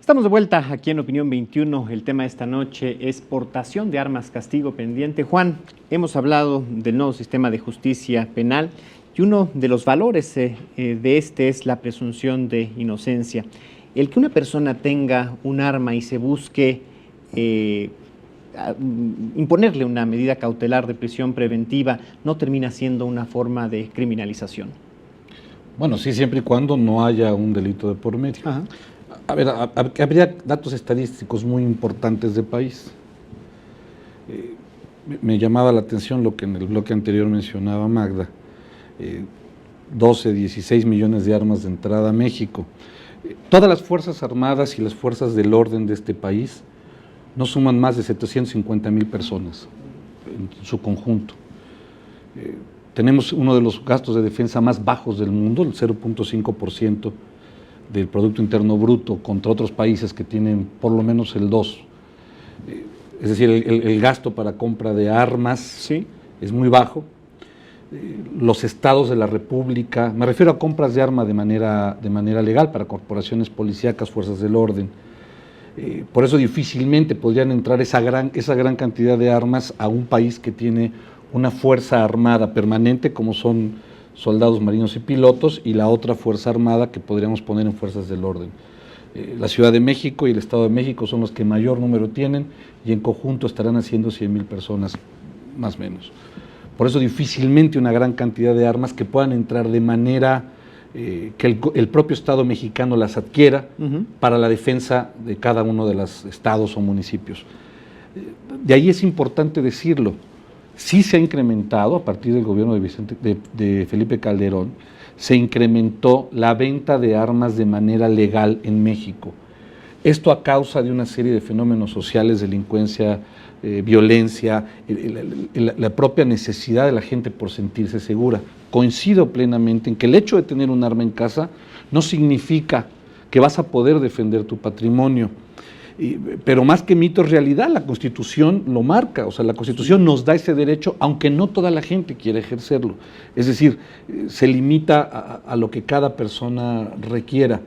Estamos de vuelta aquí en Opinión 21. El tema de esta noche es portación de armas, castigo pendiente. Juan, hemos hablado del nuevo sistema de justicia penal y uno de los valores de este es la presunción de inocencia. El que una persona tenga un arma y se busque imponerle una medida cautelar de prisión preventiva no termina siendo una forma de criminalización. Bueno, sí, siempre y cuando no haya un delito de por medio. Ajá. A ver, habría datos estadísticos muy importantes del país. Me llamaba la atención lo que en el bloque anterior mencionaba Magda, 12, 16 millones de armas de entrada a México. Todas las Fuerzas Armadas y las fuerzas del orden de este país no suman más de 750,000 personas en su conjunto. Tenemos uno de los gastos de defensa más bajos del mundo, el 0.5% del Producto Interno Bruto, contra otros países que tienen por lo menos el 2%. Es decir, el gasto para compra de armas sí es muy bajo. Los estados de la República, me refiero a compras de armas de manera legal para corporaciones policíacas, fuerzas del orden. Por eso difícilmente podrían entrar esa gran cantidad de armas a un país que tiene una fuerza armada permanente, como son soldados, marinos y pilotos, y la otra fuerza armada que podríamos poner en fuerzas del orden. La Ciudad de México y el Estado de México son los que mayor número tienen, y en conjunto estarán haciendo 100,000 personas, más o menos. Por eso difícilmente una gran cantidad de armas que puedan entrar de manera que el propio Estado mexicano las adquiera para la defensa de cada uno de los estados o municipios. De ahí es importante decirlo. Sí se ha incrementado, a partir del gobierno de Felipe Calderón, se incrementó la venta de armas de manera legal en México. Esto a causa de una serie de fenómenos sociales, delincuencia, violencia, la propia necesidad de la gente por sentirse segura. Coincido plenamente en que el hecho de tener un arma en casa no significa que vas a poder defender tu patrimonio. Pero más que mito es realidad, la Constitución lo marca, o sea, la Constitución nos da ese derecho, aunque no toda la gente quiere ejercerlo. Es decir, se limita a lo que cada persona requiera.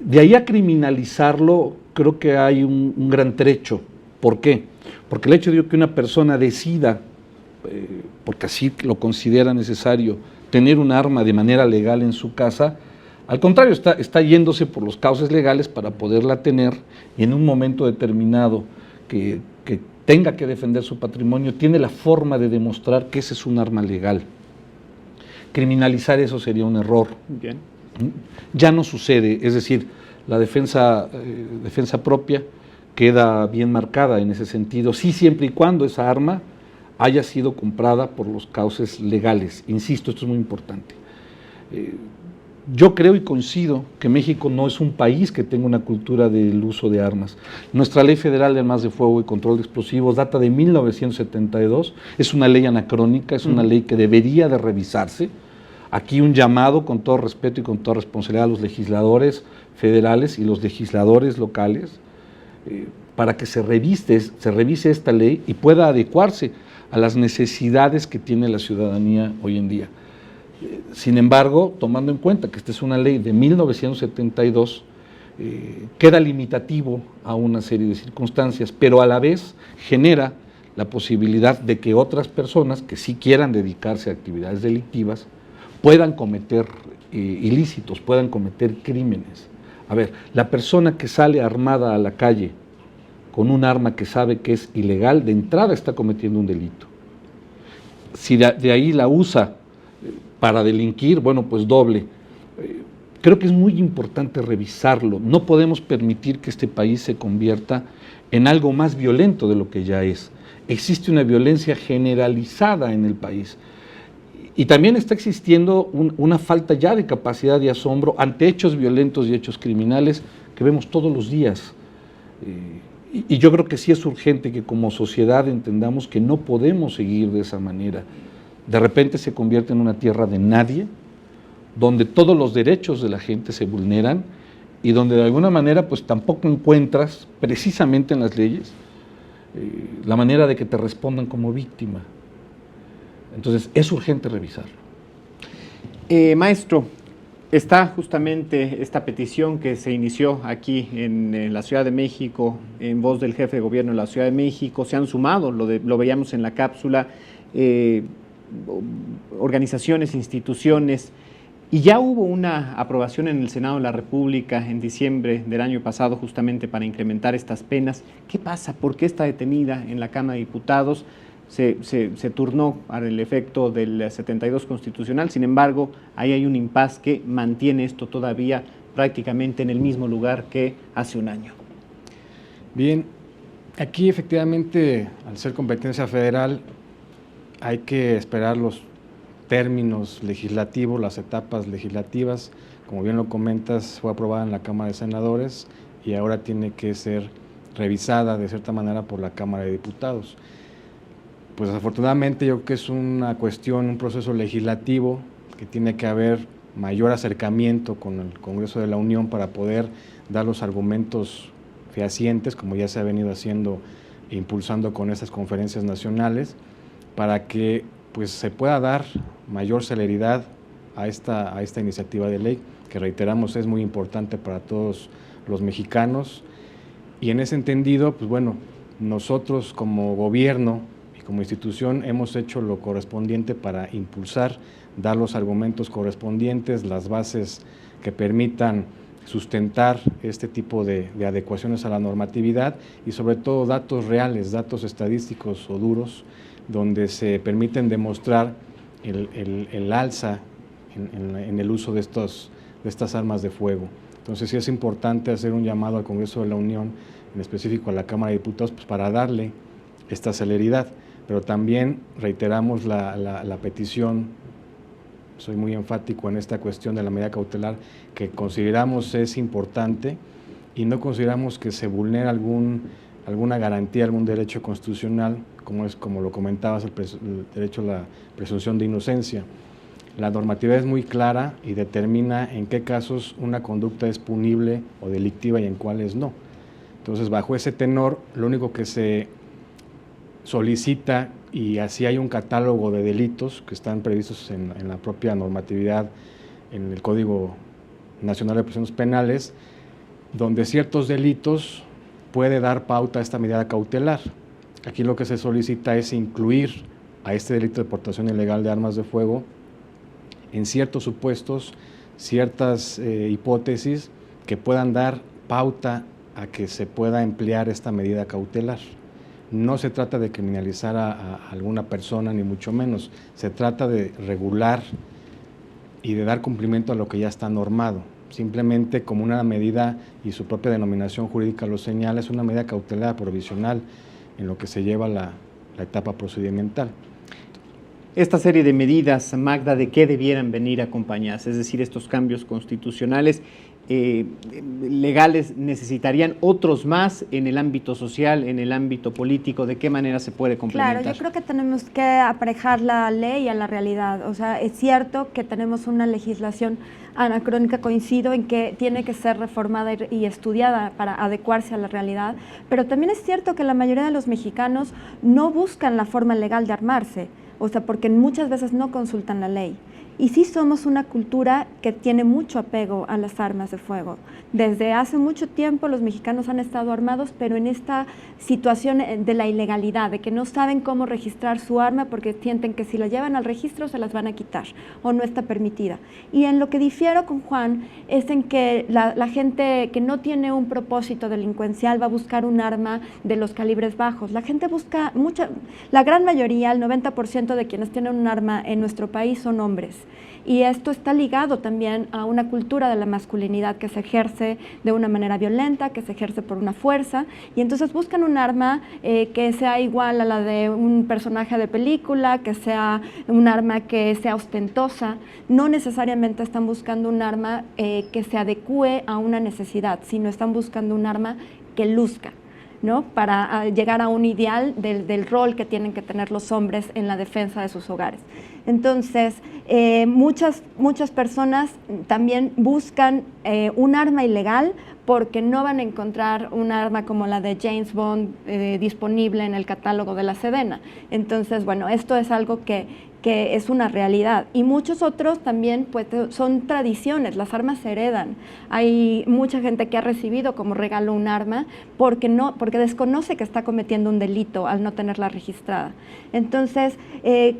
De ahí a criminalizarlo, creo que hay un gran trecho. ¿Por qué? Porque el hecho de que una persona decida, porque así lo considera necesario, tener un arma de manera legal en su casa, al contrario, está yéndose por los cauces legales para poderla tener, y en un momento determinado que tenga que defender su patrimonio, tiene la forma de demostrar que ese es un arma legal. Criminalizar eso sería un error. Bien. Ya no sucede, es decir, la defensa propia queda bien marcada en ese sentido, sí, siempre y cuando esa arma haya sido comprada por los cauces legales. Insisto, esto es muy importante. Yo creo y coincido que México no es un país que tenga una cultura del uso de armas. Nuestra Ley Federal de Armas de Fuego y Control de Explosivos data de 1972, es una ley anacrónica, es una ley que debería de revisarse. Aquí un llamado, con todo respeto y con toda responsabilidad, a los legisladores federales y los legisladores locales, para que se revise esta ley y pueda adecuarse a las necesidades que tiene la ciudadanía hoy en día. Sin embargo, tomando en cuenta que esta es una ley de 1972, queda limitativo a una serie de circunstancias, pero a la vez genera la posibilidad de que otras personas que sí quieran dedicarse a actividades delictivas puedan cometer ilícitos, puedan cometer crímenes. A ver, la persona que sale armada a la calle con un arma que sabe que es ilegal, de entrada está cometiendo un delito. Si de ahí la usa para delinquir, bueno, pues doble. Creo que es muy importante revisarlo. No podemos permitir que este país se convierta en algo más violento de lo que ya es. Existe una violencia generalizada en el país. Y también está existiendo una falta ya de capacidad de asombro ante hechos violentos y hechos criminales que vemos todos los días. Y yo creo que sí es urgente que como sociedad entendamos que no podemos seguir de esa manera. De repente se convierte en una tierra de nadie, donde todos los derechos de la gente se vulneran y donde de alguna manera pues tampoco encuentras precisamente en las leyes la manera de que te respondan como víctima. Entonces es urgente revisarlo. Maestro, Está justamente esta petición que se inició aquí en la Ciudad de México, en voz del jefe de gobierno de la Ciudad de México. Se han sumado, lo veíamos en la cápsula, organizaciones, instituciones, y ya hubo una aprobación en el Senado de la República en diciembre del año pasado justamente para incrementar estas penas. ¿Qué pasa? ¿Por qué está detenida en la Cámara de Diputados? Se turnó para el efecto del 72 constitucional, sin embargo, ahí hay un impasse que mantiene esto todavía prácticamente en el mismo lugar que hace un año. Bien, aquí efectivamente, al ser competencia federal, hay que esperar los términos legislativos, las etapas legislativas. Como bien lo comentas, fue aprobada en la Cámara de Senadores y ahora tiene que ser revisada de cierta manera por la Cámara de Diputados. Pues desafortunadamente yo creo que es una cuestión, un proceso legislativo que tiene que haber mayor acercamiento con el Congreso de la Unión para poder dar los argumentos fehacientes, como ya se ha venido haciendo e impulsando con estas conferencias nacionales, para que pues se pueda dar mayor celeridad a esta iniciativa de ley, que reiteramos es muy importante para todos los mexicanos. Y en ese entendido, pues bueno, nosotros como gobierno y como institución hemos hecho lo correspondiente para impulsar, dar los argumentos correspondientes, las bases que permitan sustentar este tipo de adecuaciones a la normatividad y sobre todo datos reales, datos estadísticos o duros, donde se permiten demostrar el alza en el uso de estas armas de fuego. Entonces sí es importante hacer un llamado al Congreso de la Unión, en específico a la Cámara de Diputados, pues para darle esta celeridad, pero también reiteramos la petición, soy muy enfático en esta cuestión de la medida cautelar, que consideramos es importante y no consideramos que se vulnere alguna garantía, algún derecho constitucional, como lo comentabas, el derecho a la presunción de inocencia. La normatividad es muy clara y determina en qué casos una conducta es punible o delictiva y en cuáles no. Entonces, bajo ese tenor, lo único que se solicita, y así hay un catálogo de delitos que están previstos en la propia normatividad, en el Código Nacional de Procedimientos Penales, donde ciertos delitos puede dar pauta a esta medida cautelar. Aquí lo que se solicita es incluir a este delito de portación ilegal de armas de fuego en ciertos supuestos, ciertas hipótesis que puedan dar pauta a que se pueda emplear esta medida cautelar. No se trata de criminalizar a alguna persona, ni mucho menos. Se trata de regular y de dar cumplimiento a lo que ya está normado. Simplemente como una medida, y su propia denominación jurídica lo señala, es una medida cautelar provisional en lo que se lleva la etapa procedimental. Esta serie de medidas, Magda, ¿de qué debieran venir acompañadas? Es decir, estos cambios constitucionales legales, ¿necesitarían otros más en el ámbito social, en el ámbito político? ¿De qué manera se puede complementar? Claro, yo creo que tenemos que aparejar la ley a la realidad. O sea, es cierto que tenemos una legislación anacrónica, coincido en que tiene que ser reformada y estudiada para adecuarse a la realidad, pero también es cierto que la mayoría de los mexicanos no buscan la forma legal de armarse, o sea, porque muchas veces no consultan la ley. Y sí somos una cultura que tiene mucho apego a las armas de fuego. Desde hace mucho tiempo los mexicanos han estado armados, pero en esta situación de la ilegalidad, de que no saben cómo registrar su arma porque sienten que si la llevan al registro se las van a quitar o no está permitida. Y en lo que difiero con Juan es en que la gente que no tiene un propósito delincuencial va a buscar un arma de los calibres bajos. La gente busca, la gran mayoría, el 90% de quienes tienen un arma en nuestro país son hombres. Y esto está ligado también a una cultura de la masculinidad que se ejerce de una manera violenta, que se ejerce por una fuerza, y entonces buscan un arma que sea igual a la de un personaje de película, que sea un arma que sea ostentosa. No necesariamente están buscando un arma que se adecue a una necesidad, sino están buscando un arma que luzca, ¿no? Para llegar a un ideal del rol que tienen que tener los hombres en la defensa de sus hogares. Entonces, muchas personas también buscan un arma ilegal porque no van a encontrar un arma como la de James Bond disponible en el catálogo de la Sedena. Entonces, bueno, esto es algo que que es una realidad. Y muchos otros también pues son tradiciones, las armas se heredan. Hay mucha gente que ha recibido como regalo un arma porque desconoce que está cometiendo un delito al no tenerla registrada. Entonces,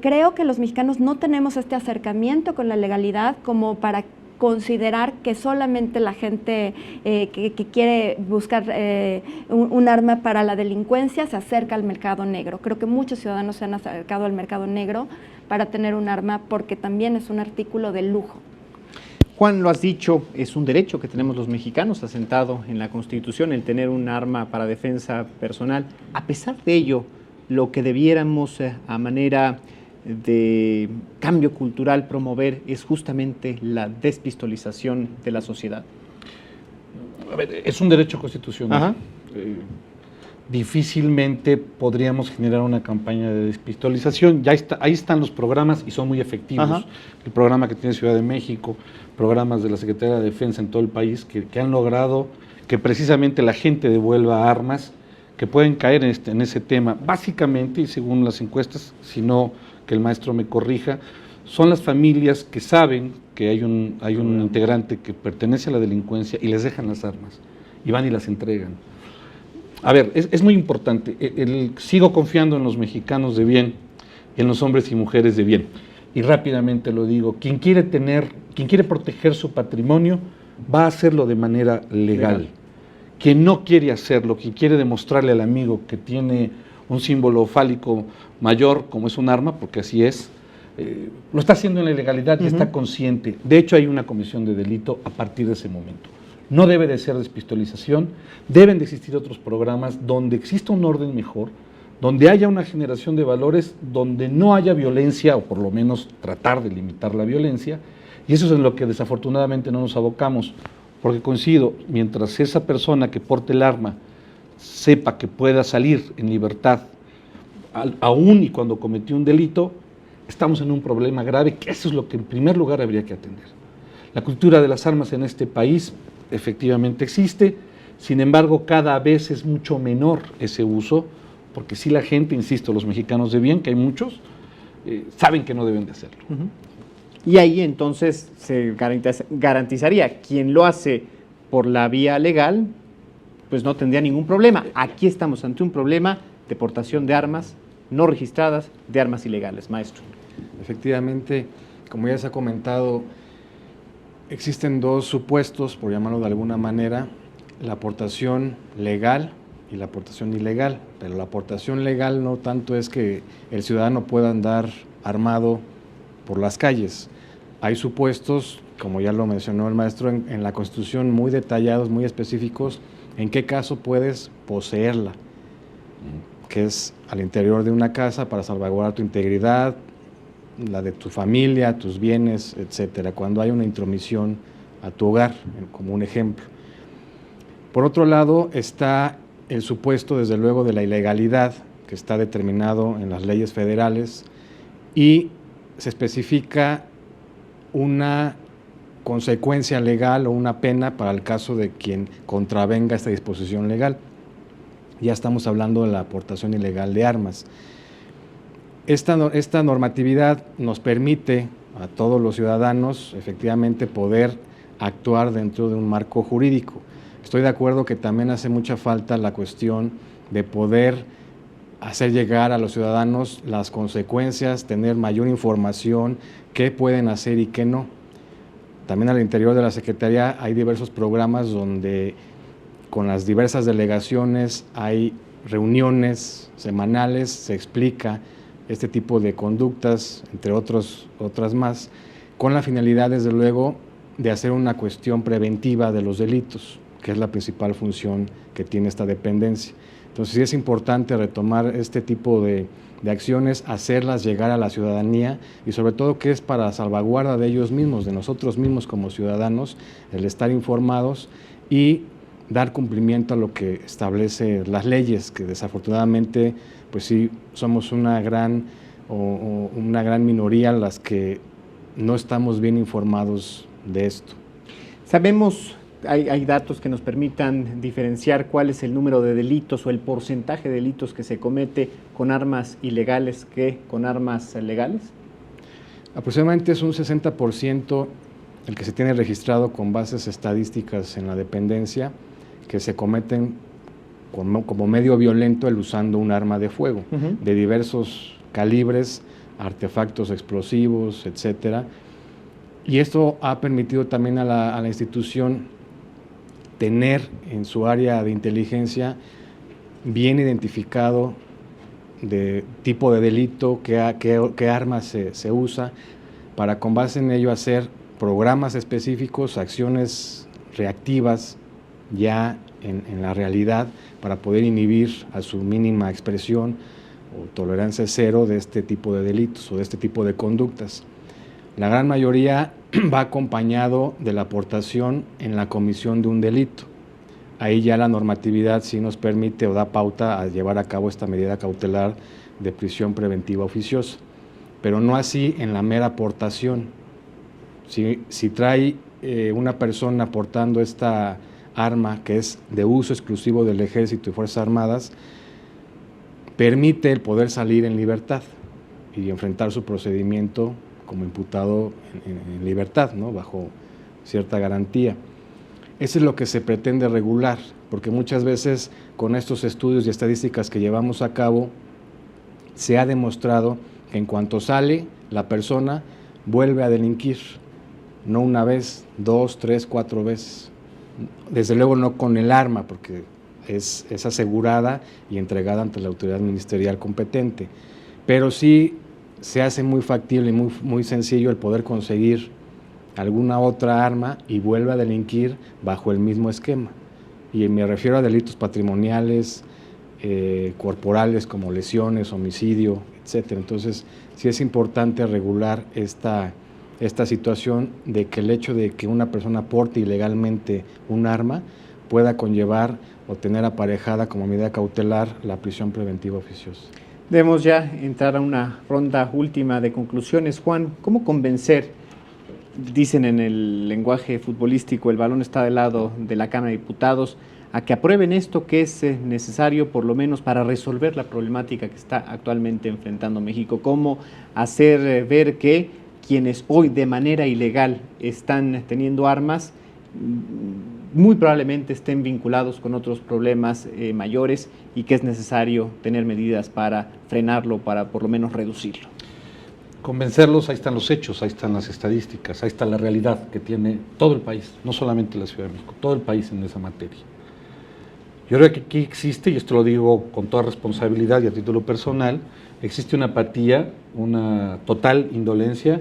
creo que los mexicanos no tenemos este acercamiento con la legalidad como para considerar que solamente la gente que quiere buscar un arma para la delincuencia se acerca al mercado negro. Creo que muchos ciudadanos se han acercado al mercado negro para tener un arma porque también es un artículo de lujo. Juan, lo has dicho, es un derecho que tenemos los mexicanos asentado en la Constitución, el tener un arma para defensa personal. A pesar de ello, lo que debiéramos a manera de cambio cultural promover es justamente la despistolización de la sociedad. A ver, es un derecho constitucional. Difícilmente podríamos generar una campaña de despistolización. Ahí están los programas y son muy efectivos. El programa que tiene Ciudad de México, programas de la Secretaría de Defensa en todo el país que han logrado que precisamente la gente devuelva armas que pueden caer en ese tema. Básicamente, y según las encuestas, si no que el maestro me corrija, son las familias que saben que hay un integrante que pertenece a la delincuencia y les dejan las armas y van y las entregan. A ver, es muy importante. Sigo confiando en los mexicanos de bien y en los hombres y mujeres de bien. Y rápidamente lo digo, quien quiere proteger su patrimonio va a hacerlo de manera legal. Quien no quiere hacerlo, quien quiere demostrarle al amigo que tiene un símbolo fálico mayor, como es un arma, porque así es, lo está haciendo en la ilegalidad y está consciente. De hecho, hay una comisión de delito a partir de ese momento. No debe de ser despistolización, deben de existir otros programas donde exista un orden mejor, donde haya una generación de valores, donde no haya violencia, o por lo menos tratar de limitar la violencia, y eso es en lo que desafortunadamente no nos abocamos, porque coincido, mientras esa persona que porte el arma sepa que pueda salir en libertad, aún y cuando cometió un delito, estamos en un problema grave, que eso es lo que en primer lugar habría que atender. La cultura de las armas en este país efectivamente existe, sin embargo cada vez es mucho menor ese uso, porque si la gente, insisto, los mexicanos de bien, que hay muchos, saben que no deben de hacerlo. Y ahí entonces se garantizaría quien lo hace por la vía legal, pues no tendría ningún problema. Aquí estamos ante un problema de portación de armas no registradas, de armas ilegales, maestro. Efectivamente, como ya se ha comentado, existen dos supuestos, por llamarlo de alguna manera, la aportación legal y la aportación ilegal, pero la aportación legal no tanto es que el ciudadano pueda andar armado por las calles. Hay supuestos, como ya lo mencionó el maestro, en la Constitución muy detallados, muy específicos, en qué caso puedes poseerla, que es al interior de una casa para salvaguardar tu integridad, la de tu familia, tus bienes, etcétera, cuando hay una intromisión a tu hogar, como un ejemplo. Por otro lado está el supuesto, desde luego, de la ilegalidad, que está determinado en las leyes federales, y se especifica una consecuencia legal o una pena para el caso de quien contravenga esta disposición legal. Ya estamos hablando de la aportación ilegal de armas. Esta normatividad nos permite a todos los ciudadanos efectivamente poder actuar dentro de un marco jurídico. Estoy de acuerdo que también hace mucha falta la cuestión de poder hacer llegar a los ciudadanos las consecuencias, tener mayor información, qué pueden hacer y qué no. También al interior de la Secretaría hay diversos programas donde con las diversas delegaciones hay reuniones semanales, se explica este tipo de conductas, entre otras más, con la finalidad, desde luego, de hacer una cuestión preventiva de los delitos, que es la principal función que tiene esta dependencia. Entonces sí es importante retomar este tipo de acciones, hacerlas llegar a la ciudadanía y sobre todo que es para salvaguarda de ellos mismos, de nosotros mismos como ciudadanos, el estar informados y dar cumplimiento a lo que establece las leyes, que desafortunadamente pues sí somos una gran minoría las que no estamos bien informados de esto. Sabemos, hay datos que nos permitan diferenciar cuál es el número de delitos o el porcentaje de delitos que se comete con armas ilegales que con armas legales. Aproximadamente es un 60% el que se tiene registrado con bases estadísticas en la dependencia que se cometen como medio violento el usando un arma de fuego, de diversos calibres, artefactos explosivos, etcétera. Y esto ha permitido también a la institución tener en su área de inteligencia bien identificado de tipo de delito, qué armas se usa, para con base en ello hacer programas específicos, acciones reactivas ya en la realidad para poder inhibir a su mínima expresión o tolerancia cero de este tipo de delitos o de este tipo de conductas. La gran mayoría va acompañado de la aportación en la comisión de un delito. Ahí ya la normatividad sí nos permite o da pauta a llevar a cabo esta medida cautelar de prisión preventiva oficiosa, pero no así en la mera aportación. Si trae una persona aportando esta arma que es de uso exclusivo del Ejército y Fuerzas Armadas, permite el poder salir en libertad y enfrentar su procedimiento como imputado en libertad, ¿no? Bajo cierta garantía. Eso es lo que se pretende regular, porque muchas veces con estos estudios y estadísticas que llevamos a cabo, se ha demostrado que en cuanto sale, la persona vuelve a delinquir, no una vez, 2, 3, 4 veces. Desde luego no con el arma, porque es asegurada y entregada ante la autoridad ministerial competente, pero sí se hace muy factible y muy sencillo el poder conseguir alguna otra arma y vuelve a delinquir bajo el mismo esquema. Y me refiero a delitos patrimoniales, corporales como lesiones, homicidio, etcétera. Entonces, sí es importante regular esta situación de que el hecho de que una persona porte ilegalmente un arma pueda conllevar o tener aparejada como medida cautelar la prisión preventiva oficiosa. Debemos ya entrar a una ronda última de conclusiones. Juan, ¿cómo convencer? Dicen en el lenguaje futbolístico, el balón está del lado de la Cámara de Diputados, a que aprueben esto que es necesario por lo menos para resolver la problemática que está actualmente enfrentando México. ¿Cómo hacer ver que quienes hoy de manera ilegal están teniendo armas muy probablemente estén vinculados con otros problemas mayores y que es necesario tener medidas para frenarlo, para por lo menos reducirlo? Convencerlos, ahí están los hechos, ahí están las estadísticas, ahí está la realidad que tiene todo el país, no solamente la Ciudad de México, todo el país en esa materia. Yo creo que aquí existe, y esto lo digo con toda responsabilidad y a título personal, existe una apatía, una total indolencia,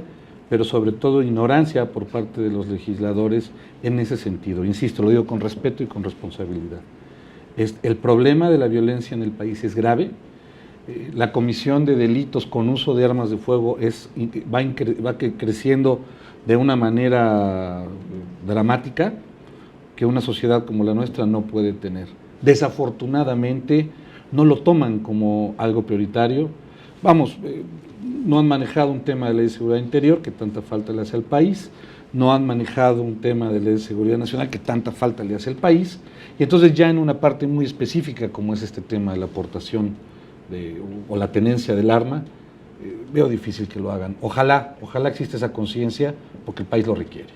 pero sobre todo ignorancia por parte de los legisladores en ese sentido. Insisto, lo digo con respeto y con responsabilidad. El problema de la violencia en el país es grave. La comisión de delitos con uso de armas de fuego va creciendo de una manera dramática que una sociedad como la nuestra no puede tener. Desafortunadamente no lo toman como algo prioritario. No han manejado un tema de ley de seguridad interior que tanta falta le hace al país, no han manejado un tema de ley de seguridad nacional que tanta falta le hace al país, y entonces ya en una parte muy específica como es este tema de la aportación o la tenencia del arma, veo difícil que lo hagan. Ojalá exista esa conciencia porque el país lo requiere.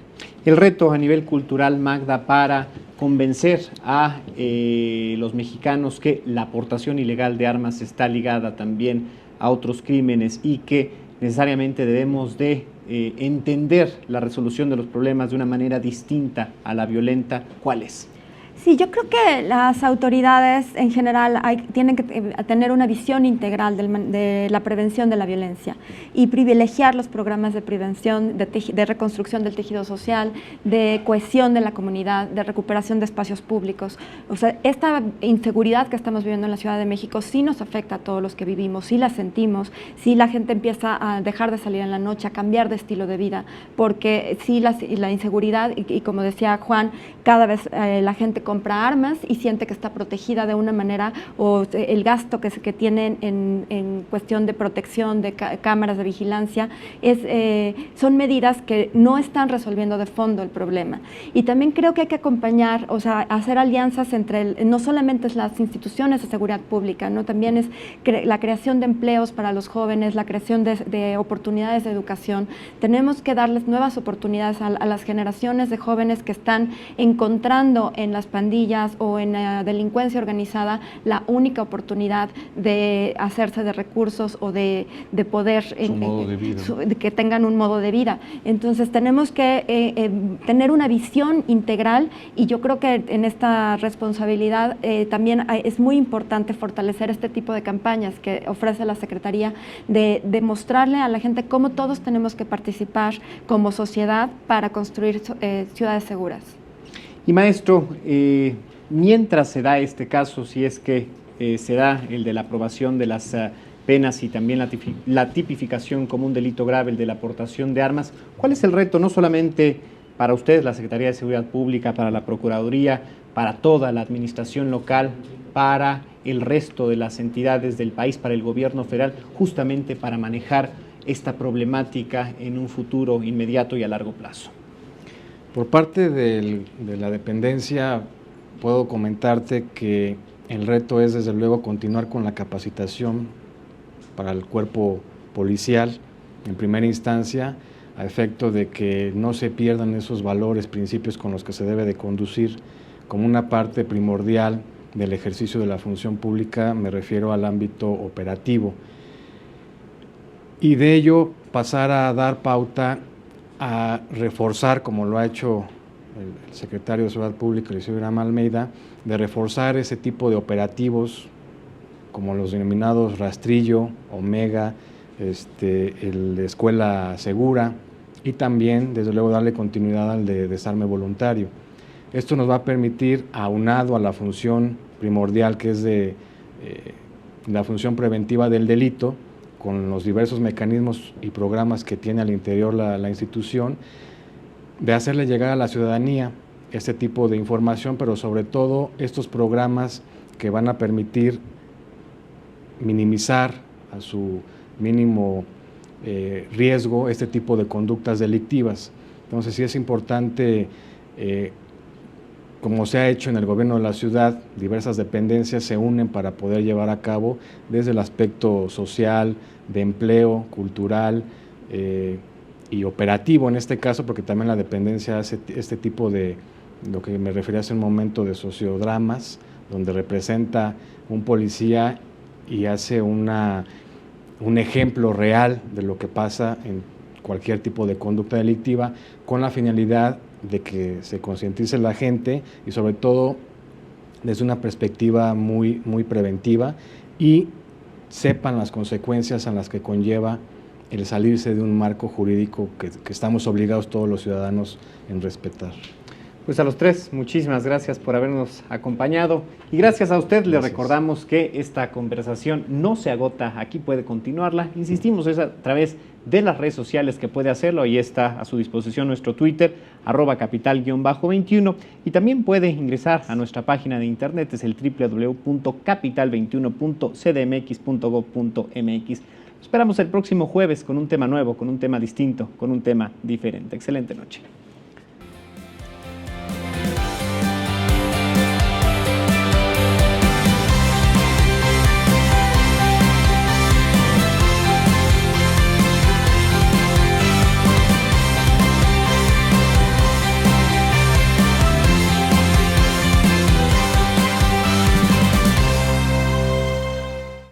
El reto a nivel cultural, Magda, para convencer a los mexicanos que la aportación ilegal de armas está ligada también a otros crímenes y que necesariamente debemos de entender la resolución de los problemas de una manera distinta a la violenta, ¿cuál es? Sí, yo creo que las autoridades en general tienen que tener una visión integral de la prevención de la violencia y privilegiar los programas de prevención, de reconstrucción del tejido social, de cohesión de la comunidad, de recuperación de espacios públicos. O sea, esta inseguridad que estamos viviendo en la Ciudad de México sí nos afecta a todos los que vivimos, sí la sentimos, sí la gente empieza a dejar de salir en la noche, a cambiar de estilo de vida, porque sí la inseguridad y como decía Juan, cada vez la gente compra armas y siente que está protegida de una manera, o el gasto que tienen en cuestión de protección, de cámaras de vigilancia, son medidas que no están resolviendo de fondo el problema. Y también creo que hay que acompañar, o sea, hacer alianzas entre, no solamente es las instituciones de seguridad pública, ¿no? También es la creación de empleos para los jóvenes, la creación de oportunidades de educación. Tenemos que darles nuevas oportunidades a las generaciones de jóvenes que están encontrando en las pandillas o en la delincuencia organizada la única oportunidad de hacerse de recursos o de poder que tengan un modo de vida. Entonces tenemos que tener una visión integral, y yo creo que en esta responsabilidad también es muy importante fortalecer este tipo de campañas que ofrece la Secretaría, de mostrarle a la gente cómo todos tenemos que participar como sociedad para construir ciudades seguras. Y maestro, mientras se da este caso, si es que se da el de la aprobación de las penas y también la tipificación como un delito grave, el de la aportación de armas, ¿cuál es el reto no solamente para ustedes, la Secretaría de Seguridad Pública, para la Procuraduría, para toda la administración local, para el resto de las entidades del país, para el gobierno federal, justamente para manejar esta problemática en un futuro inmediato y a largo plazo? Por parte de la dependencia, puedo comentarte que el reto es, desde luego, continuar con la capacitación para el cuerpo policial en primera instancia, a efecto de que no se pierdan esos valores, principios con los que se debe de conducir como una parte primordial del ejercicio de la función pública. Me refiero al ámbito operativo. Y de ello pasar a dar pauta a reforzar, como lo ha hecho el secretario de Seguridad Pública, Eliseo Irán Almeida, de reforzar ese tipo de operativos como los denominados Rastrillo, Omega, el de Escuela Segura, y también, desde luego, darle continuidad al de desarme voluntario. Esto nos va a permitir, aunado a la función primordial que es de la función preventiva del delito, con los diversos mecanismos y programas que tiene al interior la institución, de hacerle llegar a la ciudadanía este tipo de información, pero sobre todo estos programas que van a permitir minimizar a su mínimo riesgo este tipo de conductas delictivas. Entonces sí es importante, como se ha hecho en el gobierno de la ciudad, diversas dependencias se unen para poder llevar a cabo desde el aspecto social, de empleo, cultural y operativo en este caso, porque también la dependencia hace este tipo de, lo que me refería hace un momento, de sociodramas, donde representa un policía y hace un ejemplo real de lo que pasa en cualquier tipo de conducta delictiva, con la finalidad de que se concientice la gente y sobre todo desde una perspectiva muy preventiva, y sepan las consecuencias a las que conlleva el salirse de un marco jurídico que estamos obligados todos los ciudadanos en respetar. Pues a los tres, muchísimas gracias por habernos acompañado, y gracias a usted. Le recordamos que esta conversación no se agota, aquí puede continuarla. Insistimos, es a través de las redes sociales que puede hacerlo. Ahí está a su disposición nuestro Twitter, @capital_21, y también puede ingresar a nuestra página de internet, es el www.capital21.cdmx.gov.mx. Esperamos el próximo jueves con un tema nuevo, con un tema distinto, con un tema diferente. Excelente noche.